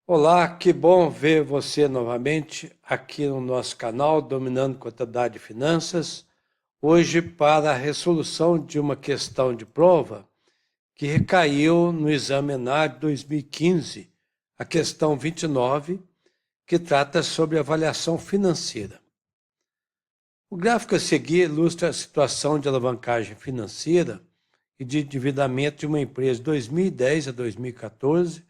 Olá, que bom ver você novamente aqui no nosso canal Dominando Contabilidade e Finanças, hoje para a resolução de uma questão de prova que recaiu no exame ENAR 2015, a questão 29, que trata sobre avaliação financeira. O gráfico a seguir ilustra a situação de alavancagem financeira e de endividamento de uma empresa de 2010 a 2014,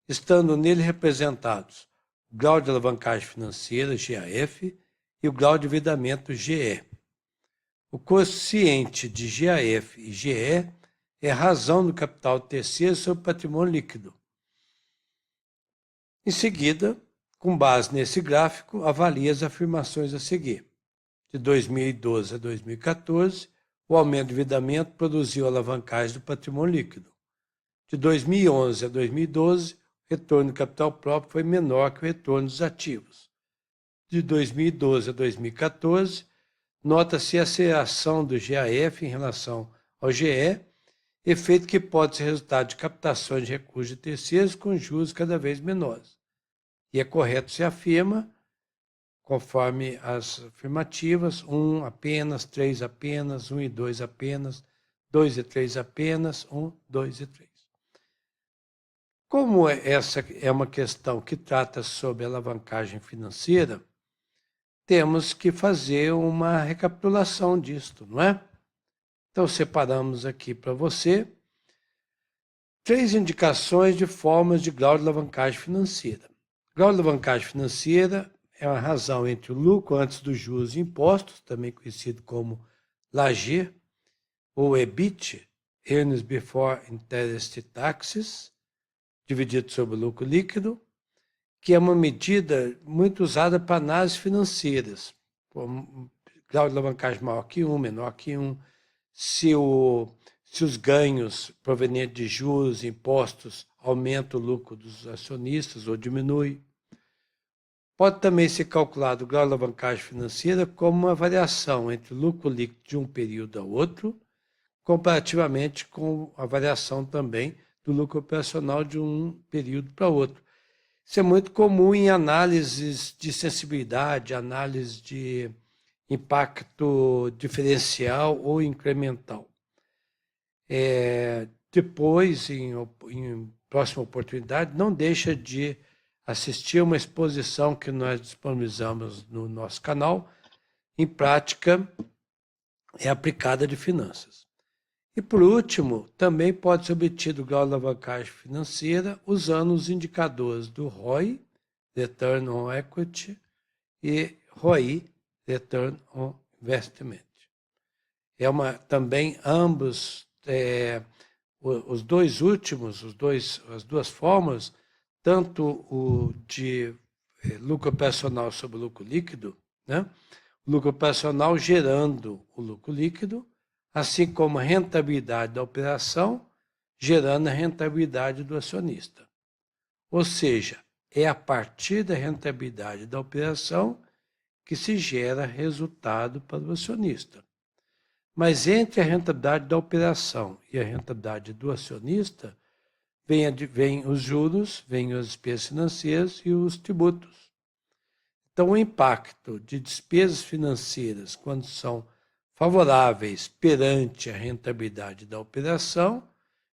estando nele representados o grau de alavancagem financeira, GAF, e o grau de endividamento, GE. O quociente de GAF e GE é a razão do capital terceiro sobre o patrimônio líquido. Em seguida, com base nesse gráfico, avalie as afirmações a seguir. De 2012 a 2014, o aumento do endividamento produziu alavancagem do patrimônio líquido. De 2011 a 2012, o retorno do capital próprio foi menor que o retorno dos ativos. De 2012 a 2014, nota-se a aceleração do GAF em relação ao GE, efeito que pode ser resultado de captações de recursos de terceiros com juros cada vez menores. E é correto se afirma, conforme as afirmativas, 1 apenas, 3 apenas, 1 e 2 apenas, 2 e 3 apenas, 1, 2 e 3. Como essa é uma questão que trata sobre alavancagem financeira, temos que fazer uma recapitulação disto, não é? Então, separamos aqui para você 3 indicações de formas de grau de alavancagem financeira. Grau de alavancagem financeira é uma razão entre o lucro antes dos juros e impostos, também conhecido como LAGE, ou EBIT, Earnings Before Interest Taxes, dividido sobre o lucro líquido, que é uma medida muito usada para análises financeiras. Grau de alavancagem maior que 1, menor que 1, se os ganhos provenientes de juros e impostos aumentam o lucro dos acionistas ou diminui. Pode também ser calculado o grau de alavancagem financeira como uma variação entre o lucro líquido de um período a outro, comparativamente com a variação também do lucro operacional de um período para outro. Isso é muito comum em análises de sensibilidade, análise de impacto diferencial ou incremental. Depois, em próxima oportunidade, não deixa de assistir a uma exposição que nós disponibilizamos no nosso canal, em prática aplicada de finanças. E, por último, também pode ser obtido o grau de alavancagem financeira usando os indicadores do ROI, Return on Equity, e ROI, Return on Investment. Também ambos, os dois últimos, as duas formas, tanto o de lucro operacional sobre o lucro líquido, né? O lucro operacional gerando o lucro líquido, assim como a rentabilidade da operação, gerando a rentabilidade do acionista. Ou seja, é a partir da rentabilidade da operação que se gera resultado para o acionista. Mas entre a rentabilidade da operação e a rentabilidade do acionista, vem os juros, vem as despesas financeiras e os tributos. Então, o impacto de despesas financeiras, quando são favoráveis perante a rentabilidade da operação,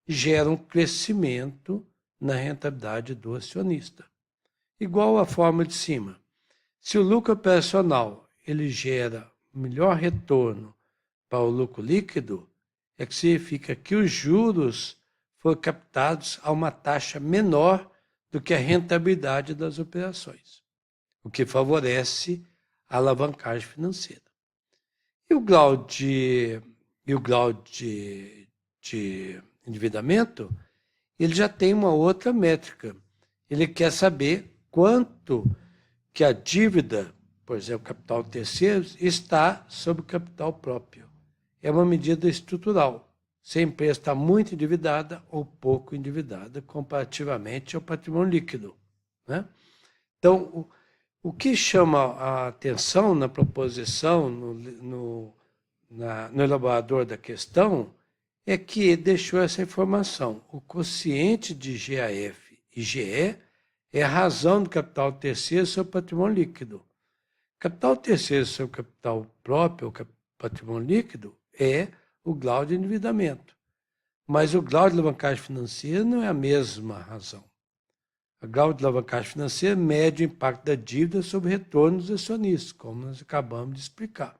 gera um crescimento na rentabilidade do acionista. Igual à forma de cima. Se o lucro operacional ele gera melhor retorno para o lucro líquido, é que significa que os juros foram captados a uma taxa menor do que a rentabilidade das operações, o que favorece a alavancagem financeira. E o grau de endividamento, ele já tem uma outra métrica. Ele quer saber quanto que a dívida, por exemplo, capital terceiro, está sobre o capital próprio. É uma medida estrutural. Se a empresa está muito endividada ou pouco endividada comparativamente ao patrimônio líquido, né? Então, o que chama a atenção na proposição, no elaborador da questão, é que deixou essa informação. O quociente de GAF e GE é a razão do capital terceiro sobre o patrimônio líquido. Capital terceiro sobre capital próprio, ou patrimônio líquido, é o grau de endividamento. Mas o grau de alavancagem financeira não é a mesma razão. O grau de alavancagem financeira mede o impacto da dívida sobre o retorno dos acionistas, como nós acabamos de explicar.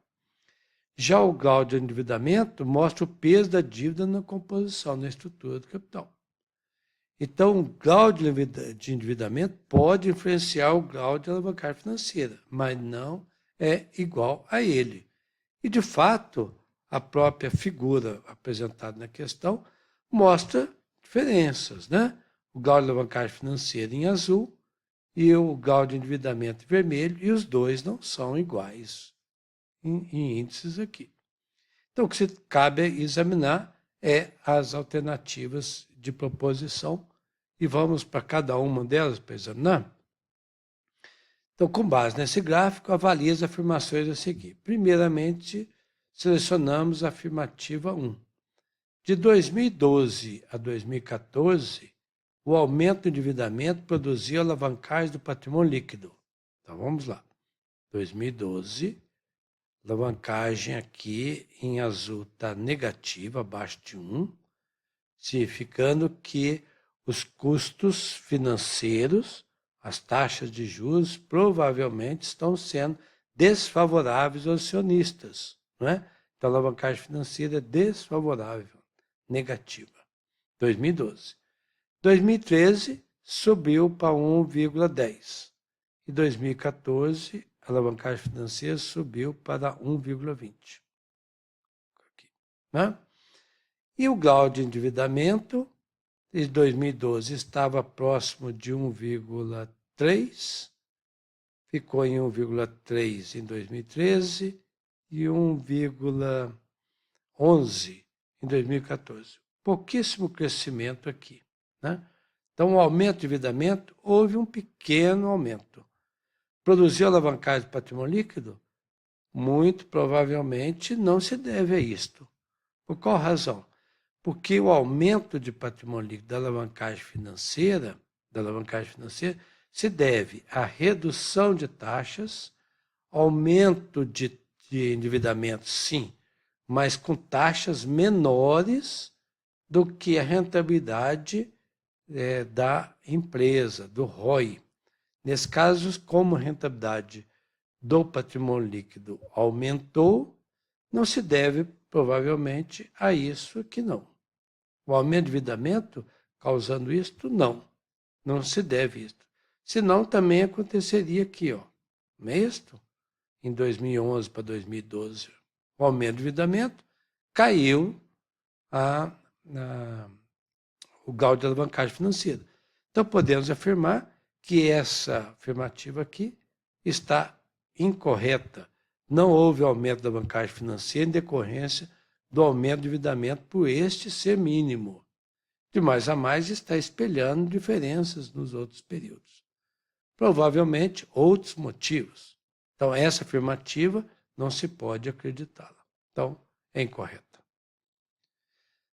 Já o grau de endividamento mostra o peso da dívida na composição, na estrutura do capital. Então, o grau de endividamento pode influenciar o grau de alavancagem financeira, mas não é igual a ele. E, de fato, a própria figura apresentada na questão mostra diferenças, né? O grau de alavancagem financeira em azul e o grau de endividamento em vermelho, e os dois não são iguais em índices aqui. Então, o que se cabe examinar é as alternativas de proposição, e vamos para cada uma delas para examinar. Então, com base nesse gráfico, avalie as afirmações a seguir. Primeiramente, selecionamos a afirmativa 1. De 2012 a 2014, o aumento do endividamento produziu alavancagem do patrimônio líquido. Então, vamos lá. 2012, alavancagem aqui em azul está negativa, abaixo de 1, significando que os custos financeiros, as taxas de juros, provavelmente estão sendo desfavoráveis aos acionistas, não é? Então, a alavancagem financeira é desfavorável, negativa. 2012. 2013, subiu para 1,10. E 2014, a alavancagem financeira subiu para 1,20. Né? E o grau de endividamento, em 2012, estava próximo de 1,3, ficou em 1,3 em 2013 e 1,11 em 2014. Pouquíssimo crescimento aqui. Né? Então, o aumento de endividamento, houve um pequeno aumento. Produziu alavancagem do patrimônio líquido? Muito provavelmente não se deve a isto. Por qual razão? Porque o aumento de patrimônio líquido da alavancagem financeira se deve à redução de taxas, aumento de endividamento, sim, mas com taxas menores do que a rentabilidade da empresa, do ROI. Nesse caso, como a rentabilidade do patrimônio líquido aumentou, não se deve, provavelmente, a isso que não. O aumento de endividamento causando isto, não se deve isto. Senão também aconteceria aqui, ó, não é isto? Em 2011 para 2012, o aumento de endividamento caiu o grau de alavancagem financeira. Então, podemos afirmar que essa afirmativa aqui está incorreta. Não houve aumento da alavancagem financeira em decorrência do aumento do endividamento por este ser mínimo. De mais a mais, está espelhando diferenças nos outros períodos. Provavelmente, outros motivos. Então, essa afirmativa não se pode acreditá-la. Então, é incorreta.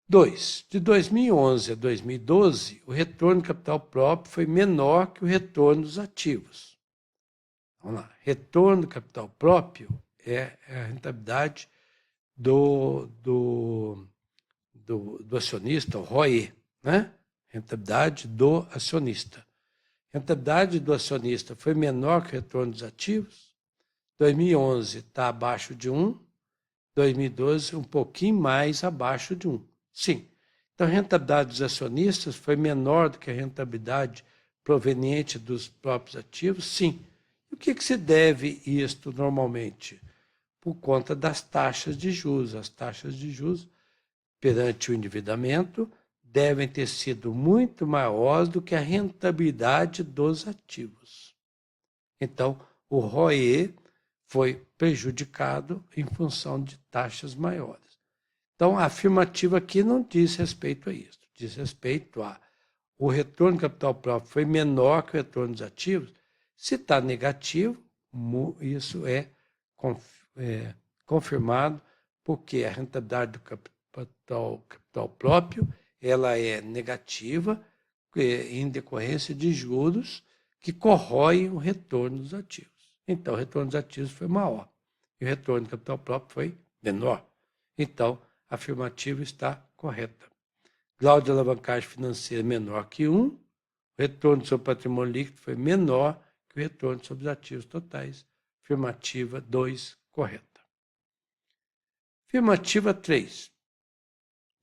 2. De 2011 a 2012, o retorno do capital próprio foi menor que o retorno dos ativos. Vamos lá. Retorno do capital próprio é a rentabilidade do acionista, o ROE, né? Rentabilidade do acionista. Rentabilidade do acionista foi menor que o retorno dos ativos. 2011 está abaixo de 1, 2012 um pouquinho mais abaixo de 1. Sim. Então, a rentabilidade dos acionistas foi menor do que a rentabilidade proveniente dos próprios ativos? Sim. E o que se deve isto normalmente? Por conta das taxas de juros. As taxas de juros, perante o endividamento, devem ter sido muito maiores do que a rentabilidade dos ativos. Então, o ROE foi prejudicado em função de taxas maiores. Então, a afirmativa aqui não diz respeito a isso, diz respeito a o retorno do capital próprio foi menor que o retorno dos ativos. Se está negativo, isso é confirmado, porque a rentabilidade do capital próprio ela é negativa em decorrência de juros que corroem o retorno dos ativos. Então, o retorno dos ativos foi maior e o retorno do capital próprio foi menor. Então, a afirmativa está correta. Grau de alavancagem financeira menor que 1, o retorno sobre o patrimônio líquido foi menor que o retorno sobre os ativos totais. Afirmativa 2, correta. Afirmativa 3.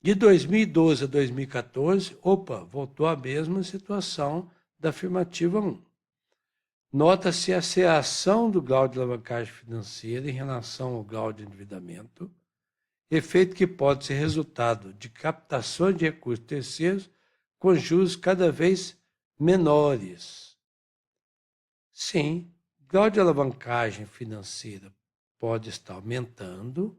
De 2012 a 2014, voltou à mesma situação da afirmativa 1. Nota-se a aceleração do grau de alavancagem financeira em relação ao grau de endividamento, efeito que pode ser resultado de captações de recursos terceiros com juros cada vez menores. Sim, o grau de alavancagem financeira pode estar aumentando,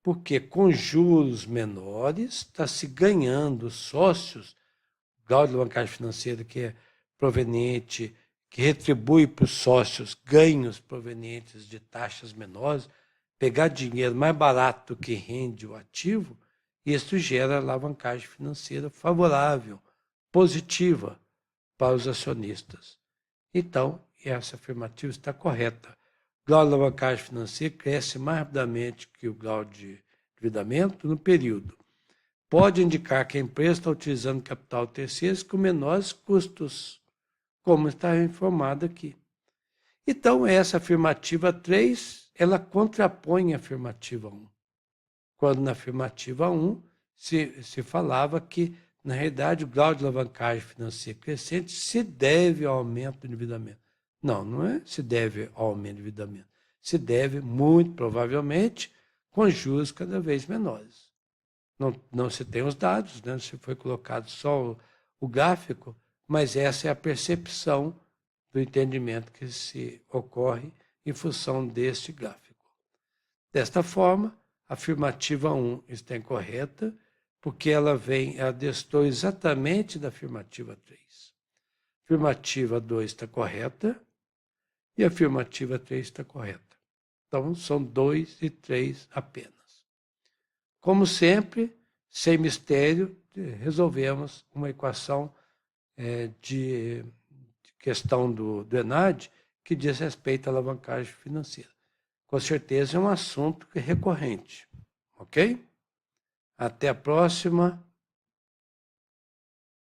porque com juros menores está se ganhando sócios, o grau de alavancagem financeira que é proveniente, que retribui para os sócios ganhos provenientes de taxas menores, pegar dinheiro mais barato do que rende o ativo, isso gera alavancagem financeira favorável, positiva para os acionistas. Então, essa afirmativa está correta. O grau de alavancagem financeira cresce mais rapidamente que o grau de endividamento no período. Pode indicar que a empresa está utilizando capital terceiro com menores custos, como está informado aqui. Então, essa afirmativa 3, ela contrapõe a afirmativa 1. Quando na afirmativa 1 se falava que, na realidade, o grau de alavancagem financeira crescente se deve ao aumento do endividamento. Não, não é se deve ao aumento do endividamento. Se deve, muito provavelmente, com juros cada vez menores. Não se tem os dados, né? Se foi colocado só o gráfico, mas essa é a percepção do entendimento que se ocorre em função deste gráfico. Desta forma, a afirmativa 1 está incorreta, porque ela destou exatamente da afirmativa 3. A afirmativa 2 está correta e a afirmativa 3 está correta. Então, são 2 e 3 apenas. Como sempre, sem mistério, resolvemos uma equação de questão do ENAD que diz respeito à alavancagem financeira. Com certeza é um assunto recorrente, ok? Até a próxima.